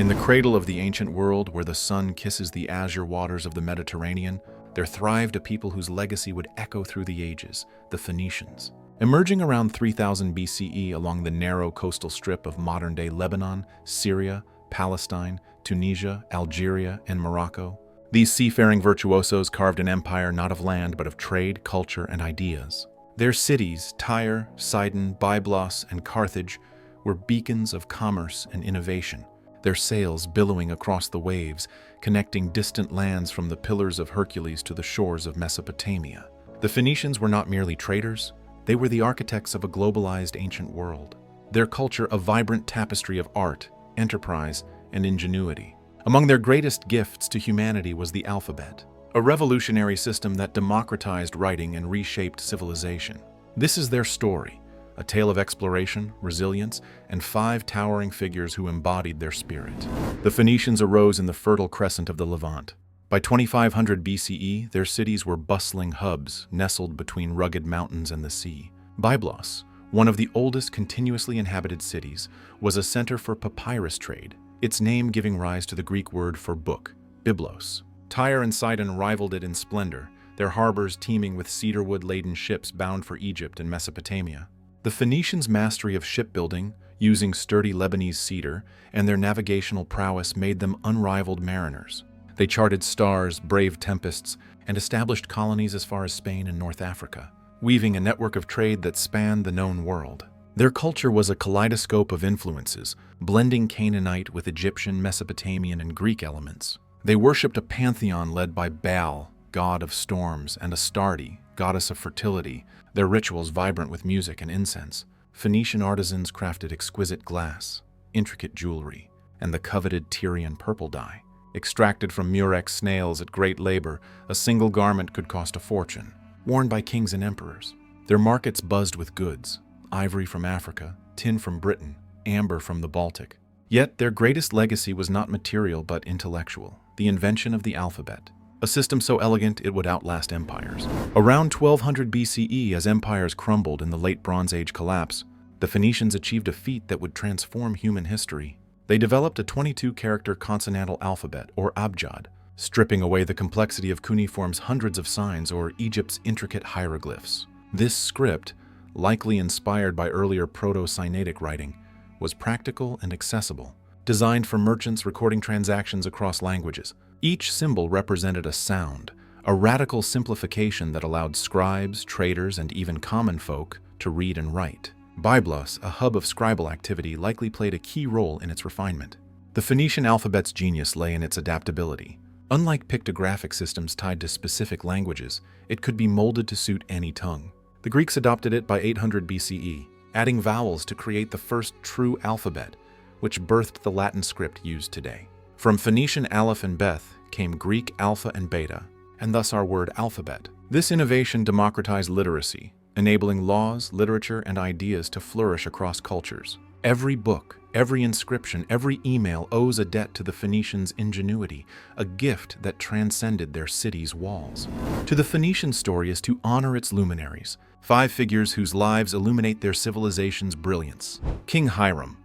In the cradle of the ancient world, where the sun kisses the azure waters of the Mediterranean, there thrived a people whose legacy would echo through the ages, the Phoenicians. Emerging around 3000 BCE along the narrow coastal strip of modern-day Lebanon, Syria, Palestine, Tunisia, Algeria, and Morocco, these seafaring virtuosos carved an empire not of land but of trade, culture, and ideas. Their cities, Tyre, Sidon, Byblos, and Carthage, were beacons of commerce and innovation, their sails billowing across the waves, connecting distant lands from the Pillars of Hercules to the shores of Mesopotamia. The Phoenicians were not merely traders, they were the architects of a globalized ancient world. Their culture a vibrant tapestry of art, enterprise, and ingenuity. Among their greatest gifts to humanity was the alphabet, a revolutionary system that democratized writing and reshaped civilization. This is their story, a tale of exploration, resilience, and 5 towering figures who embodied their spirit. The Phoenicians arose in the Fertile Crescent of the Levant. By 2500 BCE, their cities were bustling hubs nestled between rugged mountains and the sea. Byblos, one of the oldest continuously inhabited cities, was a center for papyrus trade, its name giving rise to the Greek word for book, biblos. Tyre and Sidon rivaled it in splendor, their harbors teeming with cedarwood-laden ships bound for Egypt and Mesopotamia. The Phoenicians' mastery of shipbuilding, using sturdy Lebanese cedar, and their navigational prowess made them unrivaled mariners. They charted stars, braved tempests, and established colonies as far as Spain and North Africa, weaving a network of trade that spanned the known world. Their culture was a kaleidoscope of influences, blending Canaanite with Egyptian, Mesopotamian, and Greek elements. They worshipped a pantheon led by Baal, god of storms, and Astarte, goddess of fertility, their rituals vibrant with music and incense. Phoenician artisans crafted exquisite glass, intricate jewelry, and the coveted Tyrian purple dye. Extracted from murex snails at great labor, a single garment could cost a fortune, worn by kings and emperors. Their markets buzzed with goods, ivory from Africa, tin from Britain, amber from the Baltic. Yet their greatest legacy was not material but intellectual, the invention of the alphabet, a system so elegant it would outlast empires. Around 1200 BCE, as empires crumbled in the late Bronze Age collapse, the Phoenicians achieved a feat that would transform human history. They developed a 22-character consonantal alphabet, or abjad, stripping away the complexity of cuneiform's hundreds of signs or Egypt's intricate hieroglyphs. This script, likely inspired by earlier Proto-Sinaitic writing, was practical and accessible, designed for merchants recording transactions across languages. Each symbol represented a sound, a radical simplification that allowed scribes, traders, and even common folk to read and write. Byblos, a hub of scribal activity, likely played a key role in its refinement. The Phoenician alphabet's genius lay in its adaptability. Unlike pictographic systems tied to specific languages, it could be molded to suit any tongue. The Greeks adopted it by 800 BCE, adding vowels to create the first true alphabet, which birthed the Latin script used today. From Phoenician aleph and beth came Greek alpha and beta, and thus our word alphabet. This innovation democratized literacy, enabling laws, literature, and ideas to flourish across cultures. Every book, every inscription, every email owes a debt to the Phoenicians' ingenuity, a gift that transcended their city's walls. To the Phoenician story is to honor its luminaries, 5 figures whose lives illuminate their civilization's brilliance. King Hiram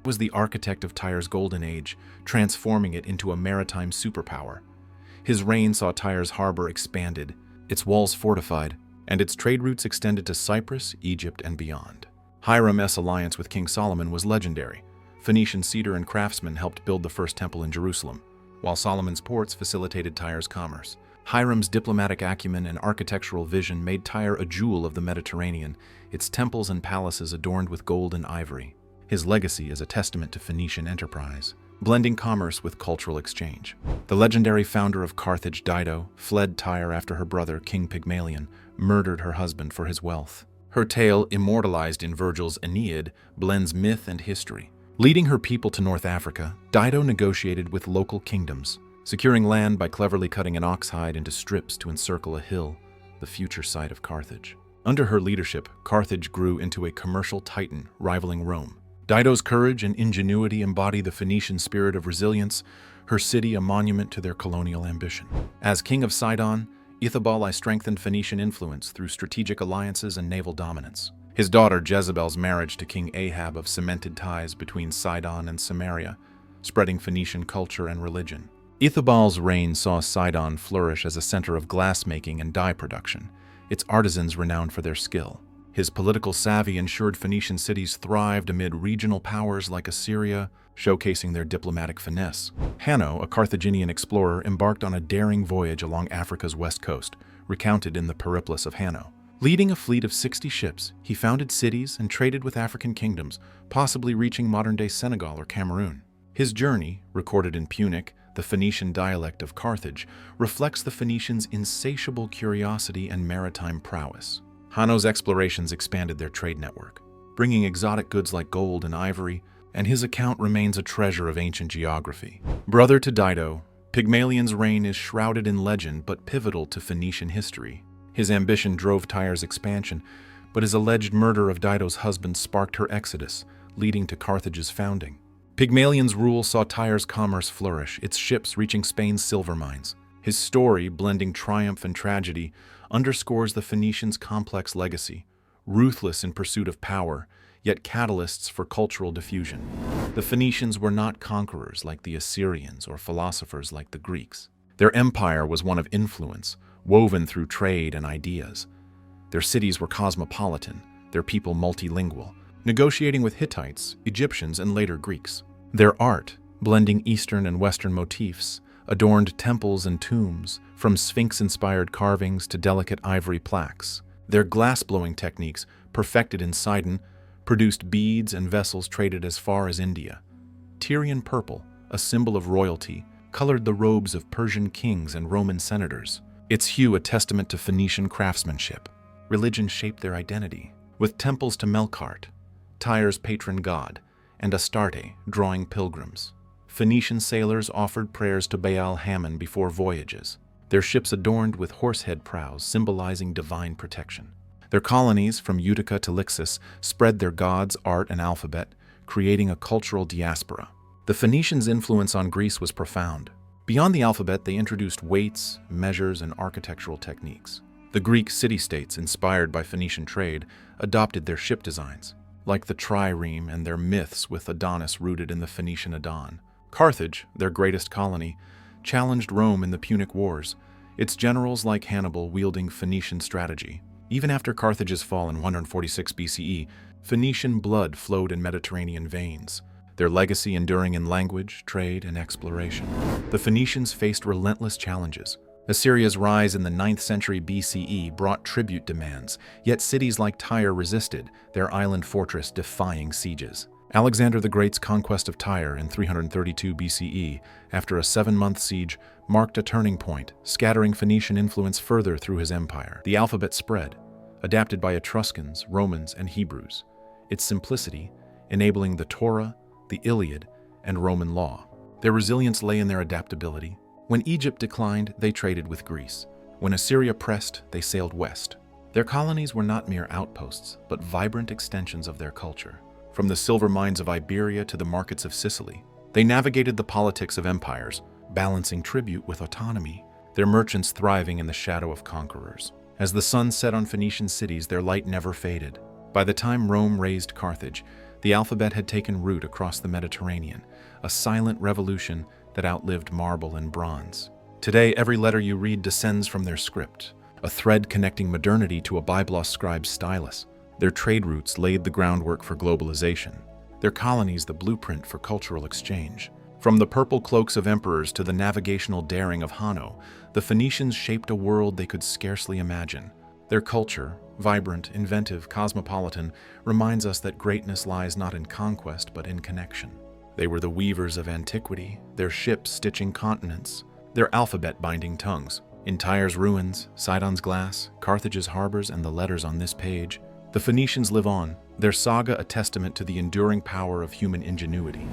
was the architect of Tyre's golden age, transforming it into a maritime superpower. His reign saw Tyre's harbor expanded, its walls fortified, and its trade routes extended to Cyprus, Egypt, and beyond. Hiram's alliance with King Solomon was legendary. Phoenician cedar and craftsmen helped build the first temple in Jerusalem, while Solomon's ports facilitated Tyre's commerce. Hiram's diplomatic acumen and architectural vision made Tyre a jewel of the Mediterranean, its temples and palaces adorned with gold and ivory. His legacy is a testament to Phoenician enterprise, blending commerce with cultural exchange. The legendary founder of Carthage, Dido, fled Tyre after her brother, King Pygmalion, murdered her husband for his wealth. Her tale, immortalized in Virgil's Aeneid, blends myth and history. Leading her people to North Africa, Dido negotiated with local kingdoms, securing land by cleverly cutting an ox hide into strips to encircle a hill, the future site of Carthage. Under her leadership, Carthage grew into a commercial titan, rivaling Rome. Dido's courage and ingenuity embody the Phoenician spirit of resilience, her city a monument to their colonial ambition. As king of Sidon, Ithobal strengthened Phoenician influence through strategic alliances and naval dominance. His daughter Jezebel's marriage to King Ahab cemented ties between Sidon and Samaria, spreading Phoenician culture and religion. Ithobal's reign saw Sidon flourish as a center of glassmaking and dye production, its artisans renowned for their skill. His political savvy ensured Phoenician cities thrived amid regional powers like Assyria, showcasing their diplomatic finesse. Hanno, a Carthaginian explorer, embarked on a daring voyage along Africa's west coast, recounted in the Periplus of Hanno. Leading a fleet of 60 ships, he founded cities and traded with African kingdoms, possibly reaching modern-day Senegal or Cameroon. His journey, recorded in Punic, the Phoenician dialect of Carthage, reflects the Phoenicians' insatiable curiosity and maritime prowess. Hanno's explorations expanded their trade network, bringing exotic goods like gold and ivory, and his account remains a treasure of ancient geography. Brother to Dido, Pygmalion's reign is shrouded in legend but pivotal to Phoenician history. His ambition drove Tyre's expansion, but his alleged murder of Dido's husband sparked her exodus, leading to Carthage's founding. Pygmalion's rule saw Tyre's commerce flourish, its ships reaching Spain's silver mines. His story, blending triumph and tragedy, underscores the Phoenicians' complex legacy, ruthless in pursuit of power, yet catalysts for cultural diffusion. The Phoenicians were not conquerors like the Assyrians or philosophers like the Greeks. Their empire was one of influence, woven through trade and ideas. Their cities were cosmopolitan, their people multilingual, negotiating with Hittites, Egyptians, and later Greeks. Their art, blending Eastern and Western motifs, adorned temples and tombs, from Sphinx-inspired carvings to delicate ivory plaques. Their glass-blowing techniques, perfected in Sidon, produced beads and vessels traded as far as India. Tyrian purple, a symbol of royalty, colored the robes of Persian kings and Roman senators, its hue a testament to Phoenician craftsmanship. Religion shaped their identity, with temples to Melkart, Tyre's patron god, and Astarte drawing pilgrims. Phoenician sailors offered prayers to Baal Hammon before voyages, their ships adorned with horsehead prows symbolizing divine protection. Their colonies, from Utica to Lixus, spread their gods' art and alphabet, creating a cultural diaspora. The Phoenicians' influence on Greece was profound. Beyond the alphabet, they introduced weights, measures, and architectural techniques. The Greek city-states, inspired by Phoenician trade, adopted their ship designs, like the trireme and their myths with Adonis rooted in the Phoenician Adon. Carthage, their greatest colony, challenged Rome in the Punic Wars, its generals like Hannibal wielding Phoenician strategy. Even after Carthage's fall in 146 BCE, Phoenician blood flowed in Mediterranean veins, their legacy enduring in language, trade, and exploration. The Phoenicians faced relentless challenges. Assyria's rise in the 9th century BCE brought tribute demands, yet cities like Tyre resisted, their island fortress defying sieges. Alexander the Great's conquest of Tyre in 332 BCE, after a 7-month siege, marked a turning point, scattering Phoenician influence further through his empire. The alphabet spread, adapted by Etruscans, Romans, and Hebrews, its simplicity enabling the Torah, the Iliad, and Roman law. Their resilience lay in their adaptability. When Egypt declined, they traded with Greece. When Assyria pressed, they sailed west. Their colonies were not mere outposts, but vibrant extensions of their culture. From the silver mines of Iberia to the markets of Sicily, they navigated the politics of empires, balancing tribute with autonomy, their merchants thriving in the shadow of conquerors. As the sun set on Phoenician cities, their light never faded. By the time Rome razed Carthage, the alphabet had taken root across the Mediterranean, a silent revolution that outlived marble and bronze. Today, every letter you read descends from their script, a thread connecting modernity to a Byblos scribe's stylus. Their trade routes laid the groundwork for globalization, their colonies the blueprint for cultural exchange. From the purple cloaks of emperors to the navigational daring of Hanno, the Phoenicians shaped a world they could scarcely imagine. Their culture, vibrant, inventive, cosmopolitan, reminds us that greatness lies not in conquest but in connection. They were the weavers of antiquity, their ships stitching continents, their alphabet binding tongues. In Tyre's ruins, Sidon's glass, Carthage's harbors, and the letters on this page, the Phoenicians live on, their saga a testament to the enduring power of human ingenuity.